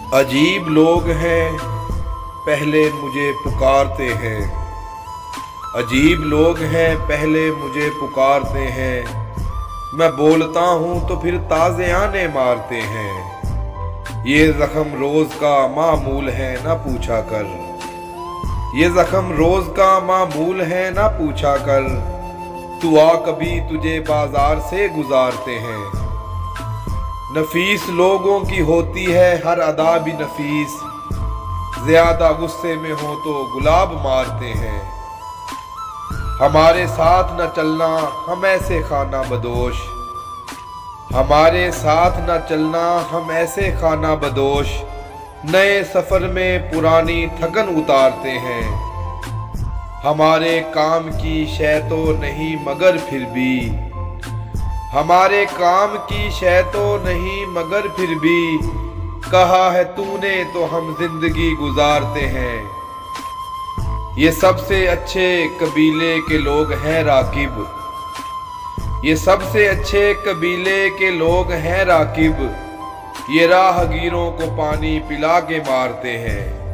अजीब लोग हैं पहले मुझे पुकारते हैं, अजीब लोग हैं पहले मुझे पुकारते हैं। मैं बोलता हूँ तो फिर ताज़ियाने मारते हैं। ये ज़ख्म रोज़ का मामूल है ना पूछा कर, ये ज़ख्म रोज़ का मामूल है ना पूछा कर। तू आ कभी तुझे बाजार से गुजारते हैं। नफीस लोगों की होती है हर अदा भी नफीस, ज्यादा गुस्से में हो तो गुलाब मारते हैं। हमारे साथ न चलना हम ऐसे खाना बदोश, हमारे साथ न चलना हम ऐसे खाना बदोश। नए सफर में पुरानी थकन उतारते हैं। हमारे काम की शय तो नहीं मगर फिर भी, हमारे काम की शय तो नहीं मगर फिर भी। कहा है तूने तो हम जिंदगी गुजारते हैं। ये सबसे अच्छे कबीले के लोग हैं राकिब, ये सबसे अच्छे कबीले के लोग हैं राकिब। ये राहगीरों को पानी पिला के मारते हैं।